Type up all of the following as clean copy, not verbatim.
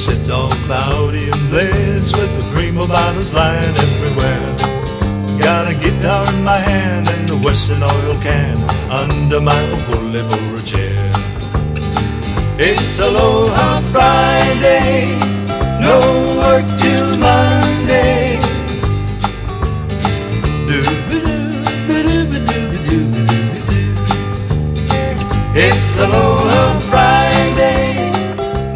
Sit all cloudy and blaze with the prima donnas lying everywhere. Got a guitar in my hand and a Western oil can under my ukole for a chair. It's Aloha Friday, no work till Monday. It's Aloha Friday,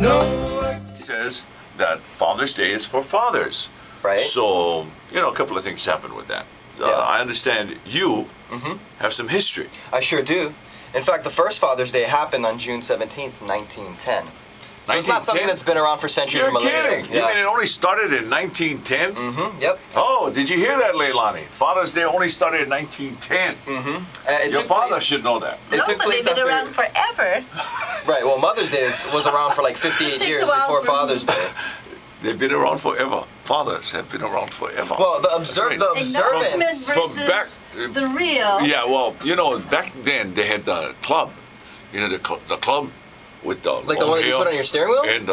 no work. It says that Father's Day is for fathers. Right. So, you know, a couple of things happen with that. I understand you have some history. I sure do. In fact, the first Father's Day happened on June 17th, 1910. So it's not something that's been around for centuries or millennia. You're kidding. Yeah. You mean it only started in 1910? Yep. Oh, did you hear that, Leilani? Father's Day only started in 1910. Your father should know that. No, but they've been around forever. Right, well, Mother's Day was around for like 58 years before Father's Day. They've been around forever. Fathers have been around forever. Well, the observance versus the real. Yeah, well, you know, back then they had the club. You know, the club with the like the one that you put on your steering wheel? And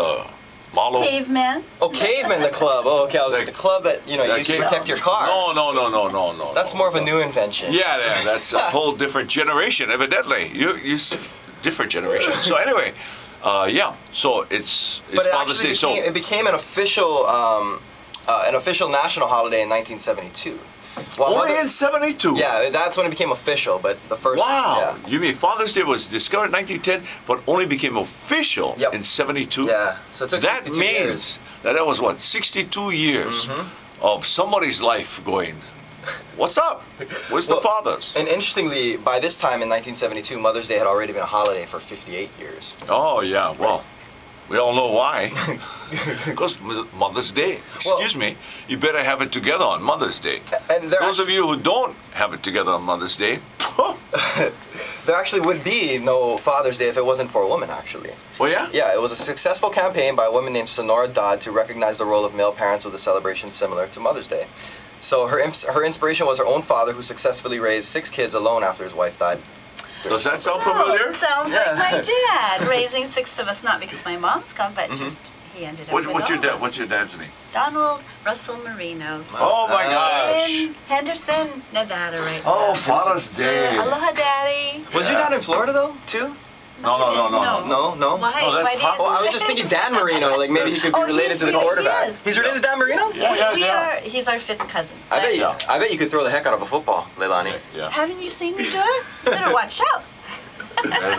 Malo. Caveman. Oh, Caveman, the club. Oh, okay, I was like the club that, you know, you used to protect your car. No. That's more of a new invention. Yeah, that's a whole different generation, evidently. You different generation. So anyway, yeah. So it's Father's Day. So it became an official national holiday in 1972. Only in 72? Yeah, that's when it became official, but the first... Wow! Yeah. You mean Father's Day was discovered in 1910, but only became official in 72? Yeah, so it took 62 years. That means that was, what, 62 years of somebody's life going, what's up? Where's the fathers? And interestingly, by this time in 1972, Mother's Day had already been a holiday for 58 years. Oh, yeah, well... We all know why. Because Mother's Day. Excuse me. You better have it together on Mother's Day. And those of you who don't have it together on Mother's Day, there actually would be no Father's Day if it wasn't for a woman, actually. Oh, yeah? Yeah, it was a successful campaign by a woman named Sonora Dodd to recognize the role of male parents with a celebration similar to Mother's Day. So her inspiration was her own father, who successfully raised 6 kids alone after his wife died. Does that sound familiar? Sounds like my dad, raising 6 of us, not because my mom's gone, but just he ended up with what's your all dad? of us. What's your dad's name? Donald Russell Marino. Oh my gosh! In Henderson, Nevada, right now. Oh, Father's Day. Aloha, Daddy. Was your dad in Florida though, too? No. Why? Oh, that's hot. Well, I was just thinking Dan Marino, like maybe he could be related to the quarterback. He's related to Dan Marino? Yeah. He's our 5th cousin. I bet you could throw the heck out of a football, Leilani. Yeah. Haven't you seen me do it? Better watch out.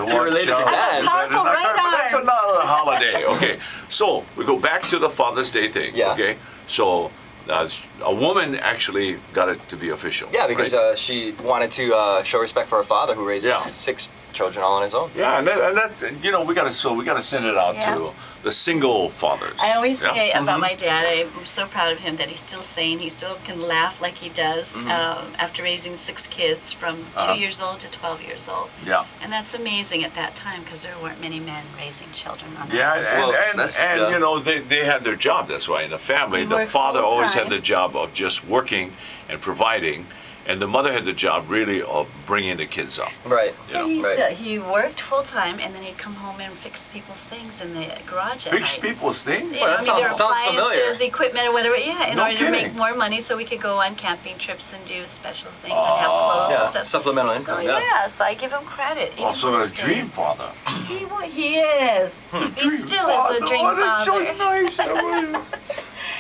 You're related to Dan. Powerful right arm. That's another holiday. Okay, so we go back to the Father's Day thing. Yeah. Okay, so a woman actually got it to be official. Yeah, because she wanted to show respect for her father, who raised 6 children all on his own. Yeah, and that you know we gotta send it out to the single fathers. I always say about my dad, I'm so proud of him that he's still sane. He still can laugh like he does after raising 6 kids from 2 years old to 12 years old. Yeah. And that's amazing at that time because there weren't many men raising children on that. Yeah, and you know they had their job. That's why in the family, the father always had the job of just working and providing. And the mother had the job really of bringing the kids up. Right. You know? He worked full time, and then he'd come home and fix people's things in the garage at night. Fix people's things? Yeah, Well, that sounds appliances, equipment, or whatever. Yeah, in order to make kidding. more money, so we could go on camping trips and do special things and have clothes and stuff. Supplemental income. So, so I give him credit. Also a dream father. He is. He still is a dream father. That's so nice.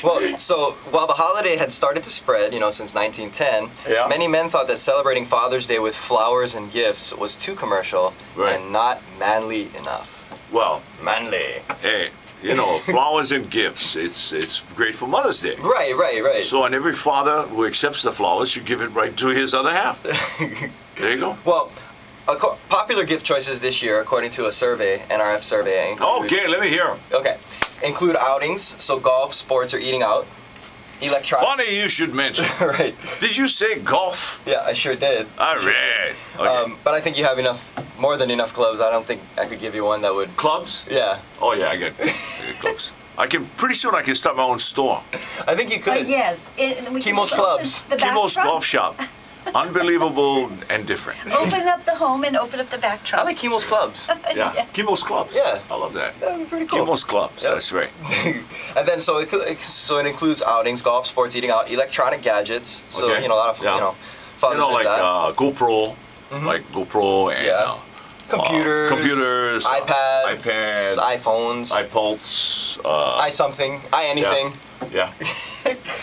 Well, so while the holiday had started to spread, you know, since 1910, many men thought that celebrating Father's Day with flowers and gifts was too commercial and not manly enough. Well, manly. Hey, you know, flowers and gifts, it's great for Mother's Day. Right. So, and every father who accepts the flowers should give it right to his other half. There you go. Well, popular gift choices this year, according to a survey, NRF survey. Okay, let me hear them. Okay. Include outings, so golf, sports, or eating out. Electronic. Funny you should mention. Right. Did you say golf? Yeah, I sure did. All right. Okay. But I think you have more than enough clubs. I don't think I could give you one that would... Clubs? Yeah. Oh yeah, I get clubs. Pretty soon I can start my own store. I think you could. Yes. Kimo's Clubs. Kimo's Golf Shop. Unbelievable and different. Open up the home and open up the back trunk. I like Kimo's clubs. Yeah, Kimo's Clubs. Yeah. I love that. That'd be pretty cool. Kimo's Clubs, Yep. that's right. And then so it includes outings, golf, sports, eating out, electronic gadgets. So Okay. a lot of fathers do like that. GoPro, like GoPro and Yeah. Computers, iPads, iPhones, iPulse, something, anything. Yeah.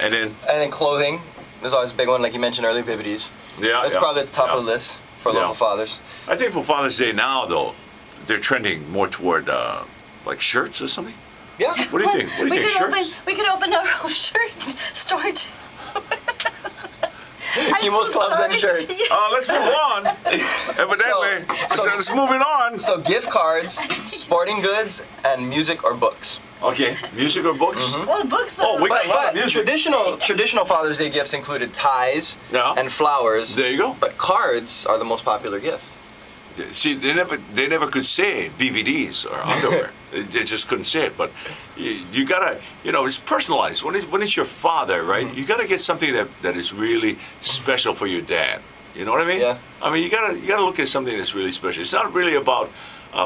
And then clothing. There's always a big one, like you mentioned earlier, Bibbities. Yeah, That's probably at the top of the list for local fathers. I think for Father's Day now, though, they're trending more toward like shirts or something. Yeah. What do you think? What do you think? Shirts? We could open our own shirt store too. Kimo's Clubs and shirts. Let's move on. Evidently, let's move it on. So gift cards, sporting goods, and music or books. Okay, music or books? Well, books. We got a lot of music. Traditional Father's Day gifts included ties and flowers. There you go. But cards are the most popular gift. See, they never could say BVDs or underwear. They just couldn't say it. But you gotta, it's personalized. When it's your father, right? You gotta get something that is really special for your dad. You know what I mean? Yeah. I mean, you gotta look at something that's really special. It's not really about.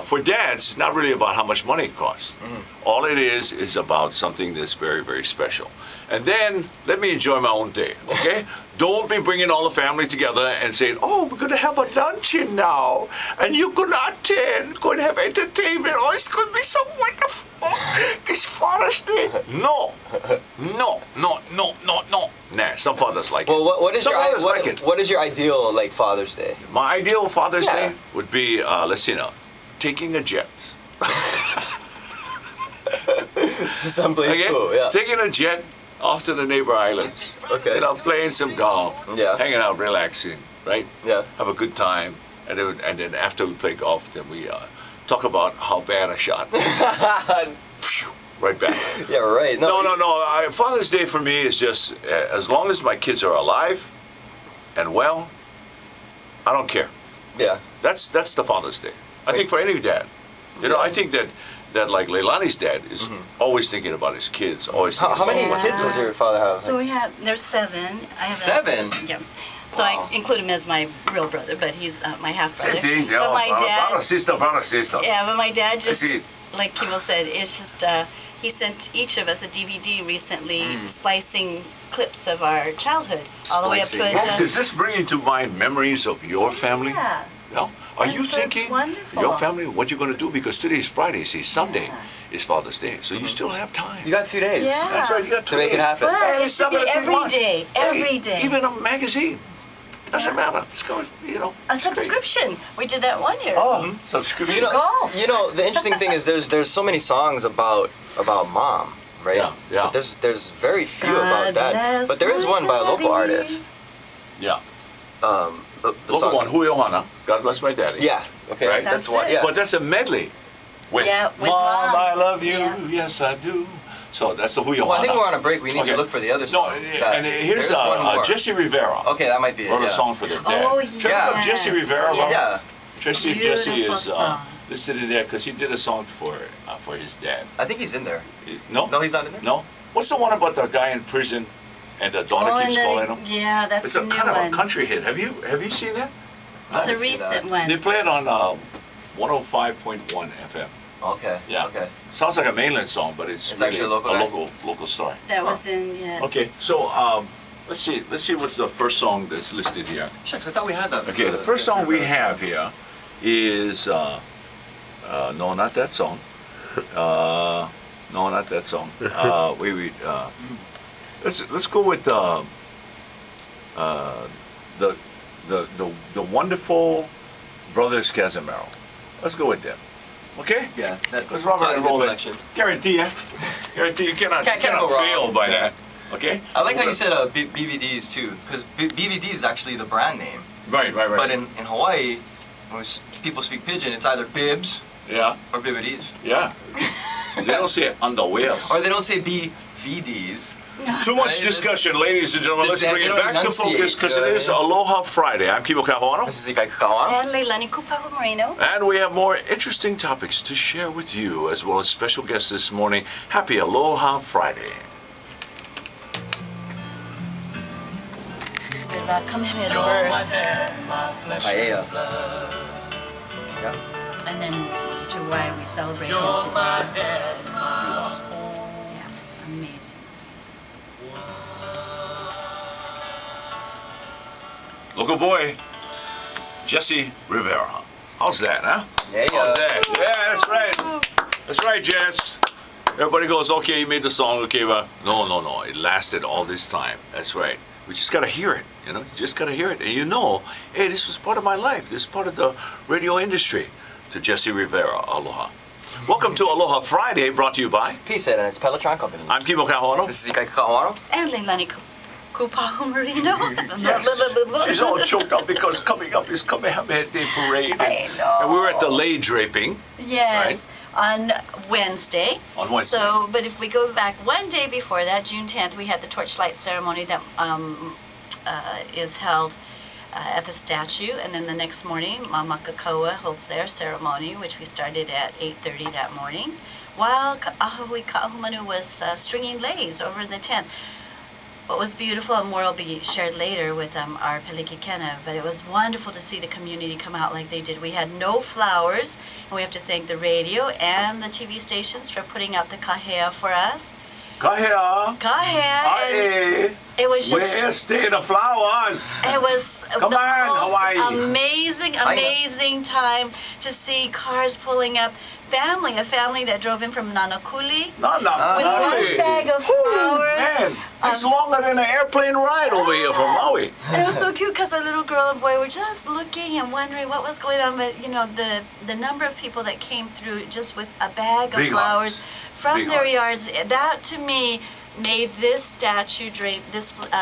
For dads, it's not really about how much money it costs. All it is about something that's very, very special. And then, let me enjoy my own day, okay? Don't be bringing all the family together and saying, oh, we're going to have a luncheon now, and you're going to attend, going to have entertainment, oh, it's going to be so wonderful. It's Father's Day. No. Nah, some fathers like it. Well, what is What is your ideal, like, Father's Day? My ideal Father's Day would be, let's see now, taking a jet. To someplace cool, yeah. Taking a jet off to the neighbor islands. Okay. Playing some golf. Yeah. Hanging out, relaxing, right? Yeah. Have a good time. And then after we play golf, then we talk about how bad I shot. Right back. Yeah, right. No. Father's Day for me is just, as long as my kids are alive and well, I don't care. Yeah. That's the Father's Day. I think for any dad. I think that like Leilani's dad is always thinking about his kids. Always. How many kids does your father have? So there's 7. I have 7? Yeah. So I include him as my real brother, but he's my half brother. But my dad. Brother, sister. Yeah, but my dad just, like Kimo said, it's just he sent each of us a DVD recently, splicing clips of our childhood, all the way up to Folks, is this bringing to mind memories of your family? Yeah. No? Are you thinking your family, what you're going to do? Because today is Friday, see, Sunday is Father's Day, so you still have time. You got 2 days. Yeah. That's right, you got 2 days. To make it happen. But it should be every day, every day. Even a magazine. Doesn't matter. It's going, A subscription. We did that one year. Oh, subscription. The interesting thing is there's so many songs about mom, right? Yeah. But there's very few about dad. But there is one by a local artist. Yeah. The local song. one, Hui Ohana, God Bless My Daddy. Yeah. Okay. Right? That's That's one. it. Yeah. But that's a medley. With with Mom, Mom. I love you. Yeah. Yes, I do. So that's the Hui Ohana. Well, I think we're on a break. We need to look for the other song. And here's one more. Jesse Rivera. Okay, that might be it. Wrote a song for their dad. Oh, Check out Jesse Rivera. Yes. Jesse Beautiful is song. listed in there because he did a song for his dad. I think he's in there. No? No, he's not in there? No? What's the one about the guy in prison and the daughter keeps calling him? Yeah, that's It's a a new kind one. of a country hit. Have you seen that? It's a recent one. They play it on 105.1 FM. Okay. Yeah. Okay. Sounds like a mainland song, but it's really actually a local story. That was in, yeah. Okay, so let's see what's the first song that's listed here. Shucks, I thought we had that. Okay, the first song we have here is no, not that song. No, not that song. Let's go with the wonderful Brothers Casimiro. Let's go with them. Okay? Yeah. Because Robert and roll it. Guarantee you cannot go wrong. fail by that. Okay? I like how you said BVDs too, because BVD is actually the brand name. Right. But in Hawaii, when people speak pidgin, it's either bibs or BVDs. Yeah. They don't say underwears. Or they don't say BVDs. Too much discussion, ladies and gentlemen. Let's bring it back to focus because it is I mean? Aloha Friday. I'm Kimo Kahuano. This is Ikai Kakawana. And Leilani Kupahu Marino. And we have more interesting topics to share with you, as well as special guests this morning. Happy Aloha Friday. about Kamehameha's birth. Paella. Yeah. And then to why we celebrate him today. She was awesome. Yeah, amazing. Local boy, Jesse Rivera. How's that, huh? Yeah, How's that? Yeah, that's right. That's right, Jess. Everybody goes, okay, you made the song, okay, but no. It lasted all this time. That's right. We just got to hear it, you know? You just got to hear it. And you know, hey, this was part of my life. This is part of the radio industry. To Jesse Rivera, aloha. Welcome to Aloha Friday, brought to you by Peace and it's Pelotron Company. I'm Kimo Kahuano. This is Ika Kahuano. And Leilani Kupahu Marino. Yes. She's all choked up because coming up is Kamehameha Day Parade. I know. And we were at the lei draping. Yes. Right? On Wednesday. On Wednesday. So, but if we go back one day before that, June 10th, we had the Torchlight Ceremony that is held at the statue, and then the next morning, Mama Kakaua holds their ceremony, which we started at 8:30 that morning, while Ahui Ka'ahumanu was stringing leis over in the tent. What was beautiful, and more will be shared later with our Pelikikena, but it was wonderful to see the community come out like they did. We had no flowers, and we have to thank the radio and the TV stations for putting out the kahea for us. Kahea. Kahea. It was just... Where's the flowers? It was Come the on, most Hawaii. amazing time to see cars pulling up. A family that drove in from Nanakuli with one bag of flowers. Man, it's longer than an airplane ride over here from Maui. And it was so cute because the little girl and boy were just looking and wondering what was going on. But you know, the number of people that came through just with a bag of flowers from their yards, that to me made this statue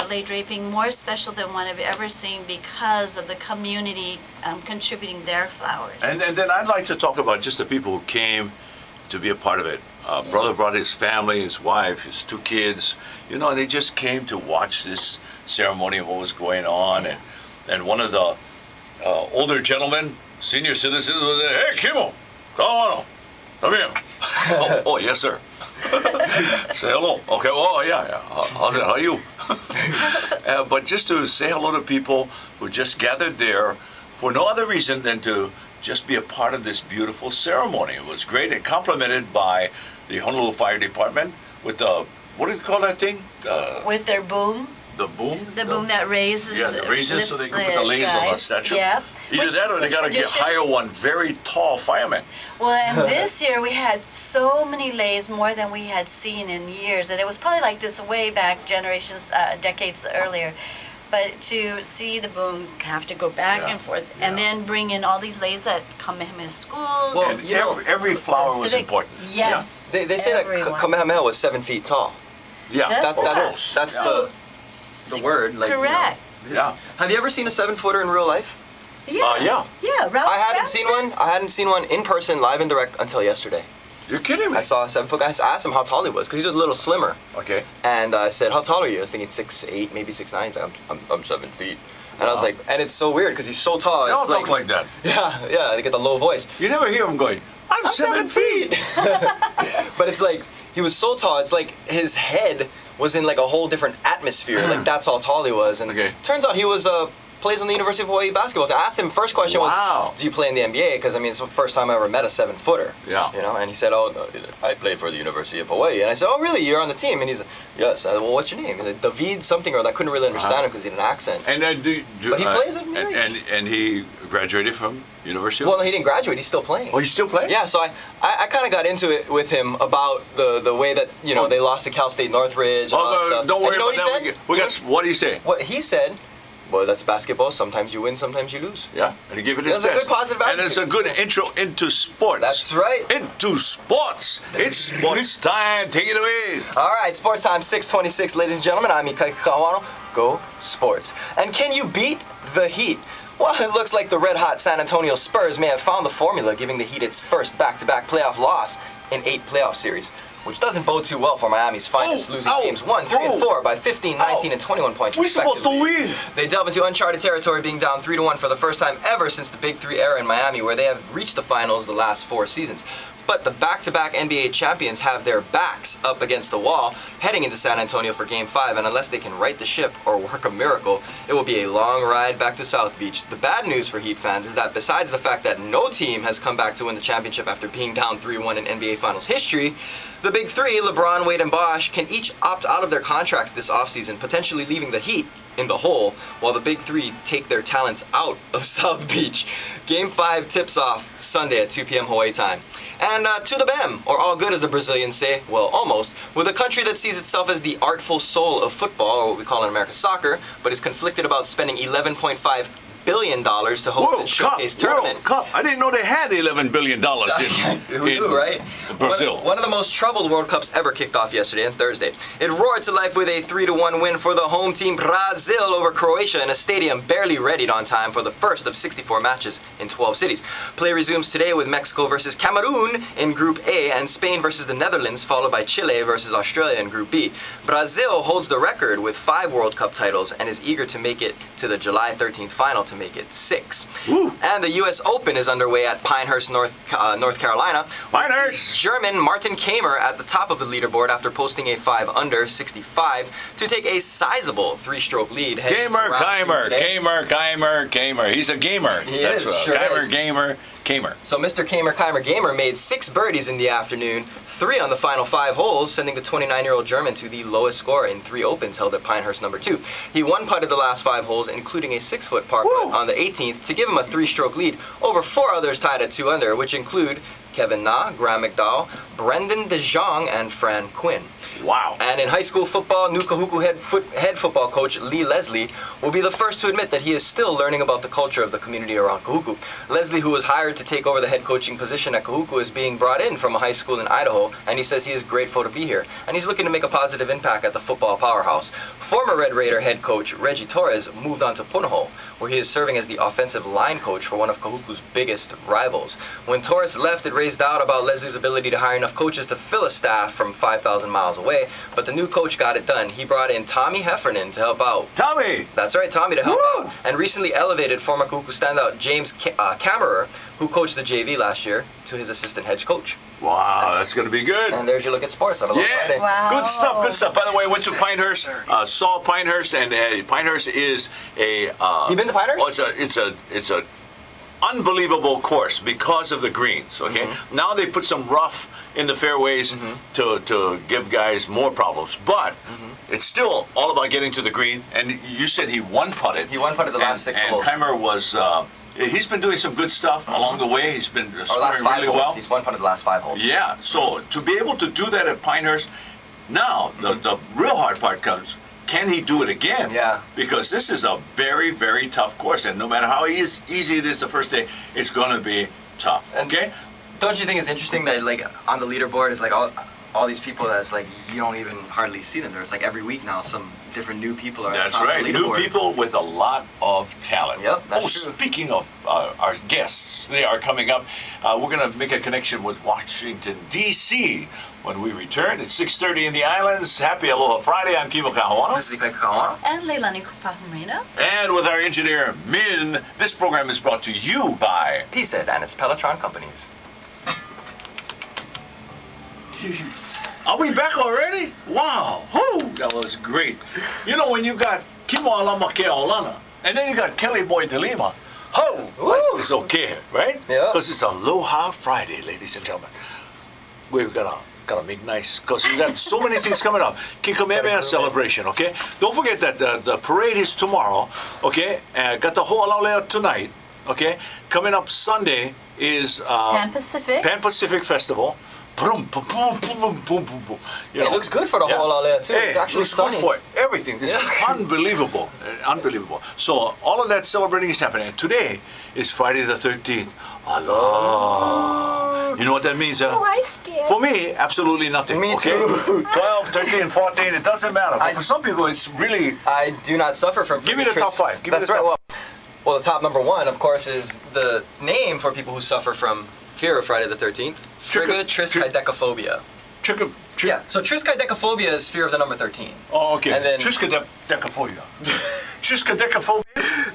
lei draping more special than one I've ever seen because of the community contributing their flowers. And then I'd like to talk about just the people who came to be a part of it. Brother brought his family, his wife, his 2 kids. You know, they just came to watch this ceremony and what was going on. And one of the older gentlemen, senior citizens, was there, hey, Kimo, come here. oh, yes, sir. Say hello. Okay. Oh, yeah. How's it? How are you? But just to say hello to people who just gathered there for no other reason than to just be a part of this beautiful ceremony. It was great and complimented by the Honolulu Fire Department with the, what do you call that thing? With their boom. The boom? The boom that raises. Yeah, that raises so they can put the leis on the statue. Yeah. Either that or they got to hire one very tall fireman. Well, and this year we had so many leis, more than we had seen in years. And it was probably like this way back generations, decades earlier. But to see the boom have to go back and forth and then bring in all these leis at Kamehameha schools. Well, every flower was important. Yes. Yeah. They say that Kamehameha was 7 feet tall. Yeah. That's the word. Like, correct. You know. Yeah. Have you ever seen a 7-footer in real life? Yeah. Yeah. Ralph I hadn't seen one in person, live and direct, until yesterday. You're kidding me. I saw a 7-foot guy. I asked him how tall he was because he's a little slimmer. Okay. And I said, "How tall are you?" I was thinking 6'8", maybe 6'9". He's like, "I'm 7 feet." And I was like, and it's so weird because he's so tall. They all talk like that. Yeah. They get the low voice. You never hear him going, I'm 7 feet. But it's like he was so tall. It's like his head was in like a whole different atmosphere. Like that's how tall he was. And turns out he was plays on the University of Hawaii basketball. I asked him, first question was, do you play in the NBA? Because I mean, it's the first time I ever met a 7-footer. Yeah. You know, and he said, oh, no, I play for the University of Hawaii. And I said, oh, really? You're on the team? And he's like, yes. I said, well, what's your name? He's like, David something or other. I couldn't really understand him because he had an accent. And but he plays it. And he graduated from University. Well, no, he didn't graduate. He's still playing. Oh, he's still playing? Yeah. So I kind of got into it with him about the way that they lost to Cal State Northridge and all that stuff. Don't worry about that. We got. What did he say? What he said. Well, that's basketball. Sometimes you win, sometimes you lose. Yeah, and he gave it his best. That's a good positive attitude. And it's a good intro into sports. That's right. Into sports. It's sports time. Take it away. All right, sports time 6:26, ladies and gentlemen. I'm Ika Kawano. Go Sports. And can you beat the Heat? Well, it looks like the red-hot San Antonio Spurs may have found the formula, giving the Heat its first back-to-back playoff loss in 8 playoff series. which doesn't bode too well for Miami's finest, losing games 1, 3, and 4 by 15, 19, and 21 points We're supposed to win. They delve into uncharted territory, being down 3-1 for the first time ever since the Big Three era in Miami, where they have reached the finals the last 4 seasons. But the back-to-back NBA champions have their backs up against the wall heading into San Antonio for Game 5, and unless they can right the ship or work a miracle, it will be a long ride back to South Beach. The bad news for Heat fans is that besides the fact that no team has come back to win the championship after being down 3-1 in NBA Finals history, the Big Three, LeBron, Wade, and Bosh, can each opt out of their contracts this offseason, potentially leaving the Heat in the hole, while the Big Three take their talents out of South Beach. Game 5 tips off Sunday at 2 p.m. Hawaii time. And to the bem, or all good as the Brazilians say, well, almost, with a country that sees itself as the artful soul of football, or what we call in America soccer, but is conflicted about spending $11.5 billion to host its showcase tournament. Cup. I didn't know they had $11 billion in right? Brazil. One of the most troubled World Cups ever kicked off yesterday and Thursday. It roared to life with a 3-1 win for the home team Brazil over Croatia in a stadium barely readied on time for the first of 64 matches in 12 cities. Play resumes today with Mexico versus Cameroon in Group A and Spain versus the Netherlands, followed by Chile versus Australia in Group B. Brazil holds the record with 5 World Cup titles and is eager to make it to the July 13th final to make it 6. Woo. And the U.S. Open is underway at Pinehurst, North Carolina. Pinehurst! German Martin Kamer at the top of the leaderboard after posting a 5-under 65 to take a sizable 3-stroke lead. Kamer. He's a gamer. That's right. Sure Gamer. So Mr. Gamer made 6 birdies in the afternoon, 3 on the final 5 holes, sending the 29-year-old German to the lowest score in 3 Opens held at Pinehurst number 2. He one-putted the last 5 holes, including a 6-foot par putt on the 18th, to give him a 3-stroke lead over 4 others tied at 2 under, which include Kevin Na, Graham McDowell, Brendan DeJong, and Fran Quinn. Wow. And in high school football, New Kahuku head football coach Lee Leslie will be the first to admit that he is still learning about the culture of the community around Kahuku. Leslie, who was hired to take over the head coaching position at Kahuku, is being brought in from a high school in Idaho, and he says he is grateful to be here, and he's looking to make a positive impact at the football powerhouse. Former Red Raider head coach Reggie Torres moved on to Punahou, where he is serving as the offensive line coach for one of Kahuku's biggest rivals. When Torres left, it raised doubt about Leslie's ability to hire enough coaches to fill a staff from 5,000 miles away, but the new coach got it done. He brought in Tommy Heffernan to help out. Tommy! That's right, Tommy to help out, and recently elevated former Kahuku standout James Kammerer, who coached the JV last year, to his assistant head coach. Wow, that's going to be good. And there's your look at sports on a Aloha Friday. Wow. Good stuff, good stuff. By the way, I went to Pinehurst, saw Pinehurst, and Pinehurst is a... you been to Pinehurst? Oh, it's a unbelievable course because of the greens, okay? Now they put some rough in the fairways to give guys more problems, but it's still all about getting to the green, and you said he one-putted. He one-putted the last 6 holes. And Keimer was... he's been doing some good stuff along the way. He's been scoring really well. He's one-putted the last 5 holes. Yeah, so to be able to do that at Pinehurst, now the real hard part comes. Can he do it again? Yeah. Because this is a very, very tough course, and no matter how easy it is the first day, it's going to be tough. Okay? Don't you think it's interesting that like on the leaderboard is like all these people that's like you don't even hardly see them. There's like every week now some different new people are That's on right. the New leaderboard. people with a lot of talent. Yep, that's true. Speaking of our guests, they are coming up. We're going to make a connection with Washington, D.C. when we return. It's 6:30 in the islands. Happy Aloha Friday. I'm Kimo Kahuana. This is Ika Kawana. And Leilani Kupahu Marino. And with our engineer, Min, this program is brought to you by... PSED and its Pelotron companies. Are we back already? Wow. Whoo, that was great. You know, when you got Kimo Alama Ke Aolana, and then you got Kelly Boy de Lima, life is okay, right? Yeah. Because it's Aloha Friday, ladies and gentlemen. We've gotta make nice, because we got so many things coming up. Kikameamea celebration, okay? Don't forget that the parade is tomorrow, okay? Got the Ho'alaulea tonight, okay? Coming up Sunday is Pan Pacific Festival. Boom, boom, boom, boom, boom, boom, boom. It looks good for the whole Aloha too. Hey, it's actually looks good sunny. for everything. This is unbelievable. Unbelievable. So all of that celebrating is happening. And today is Friday the 13th. Aloha. You know what that means, huh? Oh, I scared. For me, absolutely nothing. Me okay? too. 12, 13, 14, it doesn't matter. But for some people, it's really... I do not suffer from Give me the top 5. Give That's me the right. top Well, the top number 1, of course, is the name for people who suffer from fear of Friday the 13th. Trigotriskaidekaphobia. Yeah, so triskaidekaphobia is fear of the number 13. Oh, okay. And then Triskaidekaphobia. Triskaidekaphobia?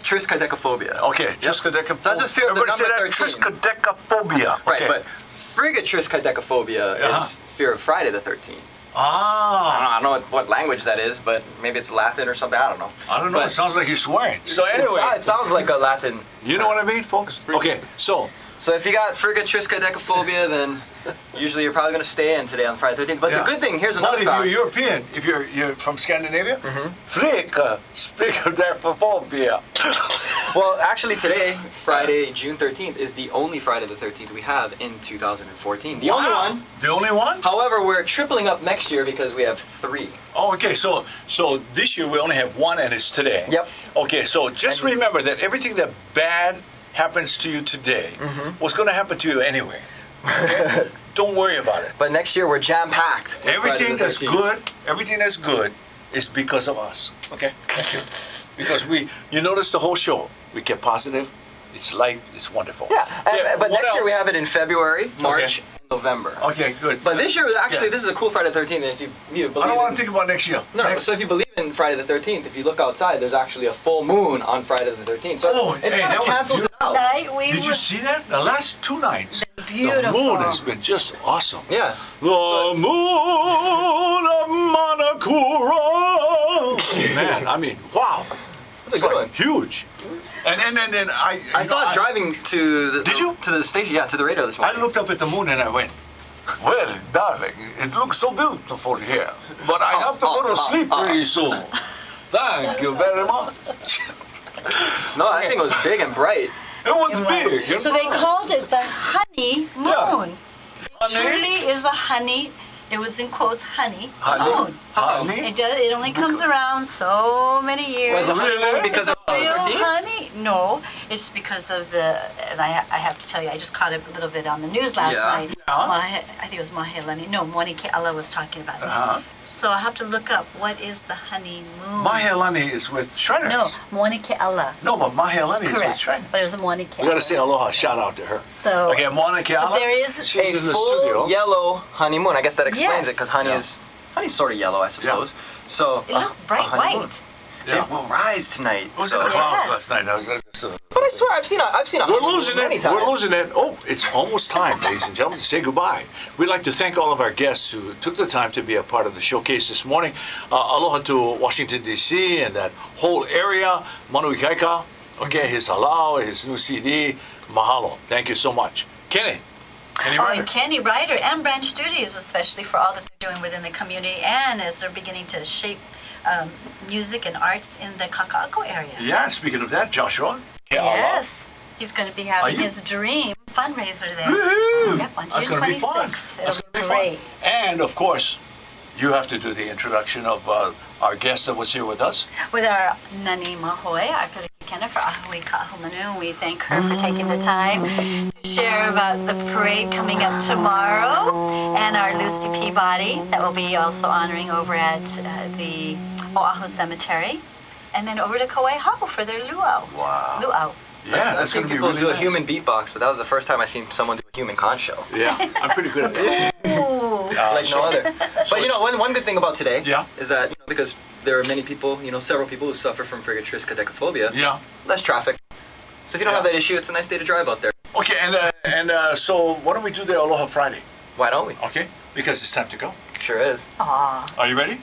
Triskaidekaphobia. Okay, triskaidekaphobia. So that's just fear of the Everybody number say 13. that? Triskaidekaphobia. Right, Okay. but frigatriskaidekaphobia is fear of Friday the 13th. Ah. I don't know what language that is, but maybe it's Latin or something. I don't know. I don't know. But It sounds like you're swearing. So anyway, it sounds like a Latin. you know what I mean, folks? Okay, so So if you got frigatriskaidekaphobia, then usually you're probably going to stay in today on Friday the 13th. But Yeah. the good thing, here's but another if fact. you're European, if you're from Scandinavia, frigatriskaidekaphobia. Well, actually today, Friday, June 13th, is the only Friday the 13th we have in 2014. The only one. The only one? However, we're tripling up next year because we have 3. Oh, okay. So this year we only have one, and it's today. Yep. Okay. So just remember that everything that bad happens to you today was going to happen to you anyway. Okay? Don't worry about it. But next year we're jam-packed. with Everything Friday the that's 13th. good, everything that's good, is because of us. Okay. Thank you. Because you notice the whole show. We get positive. It's light. It's wonderful. Yeah, but what next year we else? have it in February, March, and November. Okay, good. But this year, actually, Yeah. this is a cool Friday the 13th. And if you believe I don't want in- to think about next year. No, so if you believe in Friday the 13th, if you look outside, there's actually a full moon on Friday the 13th. So Oh, it hey, kind that of was cancels it out. Night we Did you were see that? The last 2 nights, beautiful. the moon has been just awesome. Yeah. The moon of Manakura. Man, I mean, wow. That's a It's good like one. huge. And then I saw it driving to the Did you? to the station, yeah, to the radio this I morning. looked up at the moon and I went, well, darling, it looks so beautiful here, but I have to go to sleep pretty soon. Thank you very much. No, I think it was big and bright. It was big. You So know? they called it the honey moon. Honey? It truly is a honey. It was in quotes honey moon. Honey? It only comes around so many years. Was it honey moon because of the Real 13th? honey? No, it's because of the. And I have to tell you, I just caught a little bit on the news last Yeah. night. Yeah. I think it was Mahelani. No, Monique Allah was talking about it. Uh-huh. So I have to look up what is the honey moon. Mahelani is with Shriners. No, Monique Allah. No, but Mahelani is with Correct. Shriners. But it was Monique We got to say aloha, shout out to her. So Okay, Monica but Allah. there is She's A in the full studio. yellow honeymoon. I guess that explains Yes. it because honey's sort of yellow, I suppose. So it looked bright honey moon. white. Yeah. It will rise tonight. It was so- in the clouds Yes. last night. I was like, so- But I swear, I've seen a We're honeymoon losing many it. times. We're losing it. Oh, it's almost time, ladies and gentlemen, to say goodbye. We'd like to thank all of our guests who took the time to be a part of the showcase this morning. Aloha to Washington, D.C. and that whole area. Manu Ikaika, okay, his halau, his new CD. Mahalo. Thank you so much. Kenny. Kenny Oh, Ryder. and Kenny Ryder and Branch Studios, especially for all that they're doing within the community and as they're beginning to shape music and arts in the Kaka'ako area. Yeah, speaking of that, Joshua. Yes. He's going to be having you- his dream fundraiser there. Woohoo! Yep, on That's June gonna be fun. 26th. That's It'll gonna be be great. fun. And of course, you have to do the introduction of our guest that was here with us. With our Nani Mahoe, our Pilikikena for Ahui Ka'ahumanu, we thank her for taking the time to share about the parade coming up tomorrow and our Lucy Peabody that will be also honoring over at the Oahu Cemetery. And then over to Kauai Hau for their luau. Wow. Luau. Yeah, I've that's seen going to be people really do a nice. human beatbox, but that was the first time I seen someone do a human conch show. Yeah, I'm pretty good at that. Ooh. Like no other. But you know, one good thing about today Yeah. is that, because there are many people, several people who suffer from frigatriskaidekaphobia, Yeah. less traffic. So if you don't have that issue, it's a nice day to drive out there. Okay, and so why don't we do the Aloha Friday? Why don't we? Okay, because it's time to go. Sure is. Aw. Are you ready?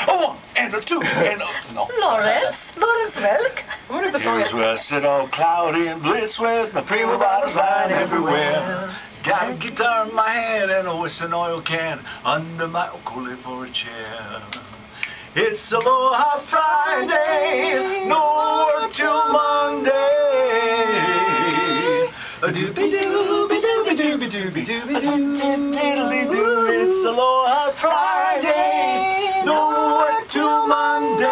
Oh, and a two, and a, no. Lawrence Welk. I wonder if the song Here's where I sit all cloudy and blitz with my prima bottles lying everywhere. Got a guitar in my hand and a Western oil can under my ukulele for a chair. It's Aloha Friday, no work till Monday. A doobie doobie doobie doobie doobie doobie doobie doo. It's Aloha Friday, no work till Monday.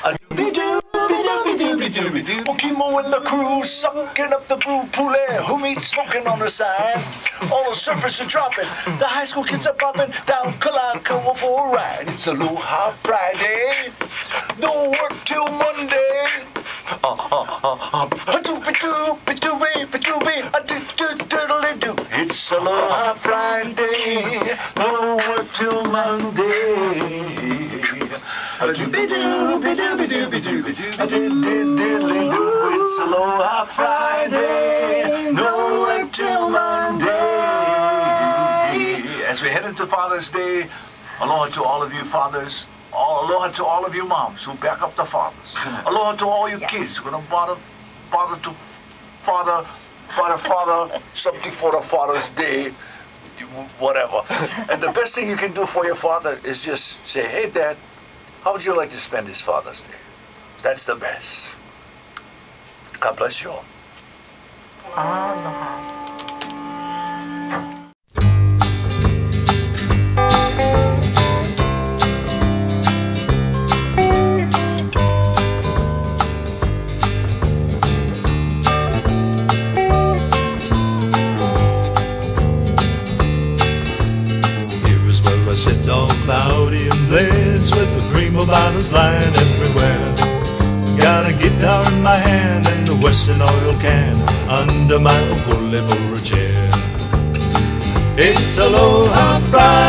A doobie doobie doobie doobie doobie doo. Okimo and the crew sucking up the brew poulet. Who meets smoking on the side? All the surfers are dropping. The high school kids are popping down Kalakaua for a ride. It's Aloha Friday. No work till Monday. A doobie doobie doobie doobie a doo doo doodly doo. It's It's Aloha Friday, no work till Monday. It's Aloha Friday, no work till Monday. As we head into Father's Day, aloha to all of you fathers. Aloha to all of you moms who back up the fathers. Aloha to all you kids who don't bother to father, something for the Father's Day, whatever. And the best thing you can do for your father is just say, hey Dad, how would you like to spend this Father's Day? That's the best. God bless you all. Aloha. I sit all cloudy and blends with the prima donnas lying everywhere. Got a guitar in my hand and a Western oil can under my ukole for a chair. It's Aloha Friday.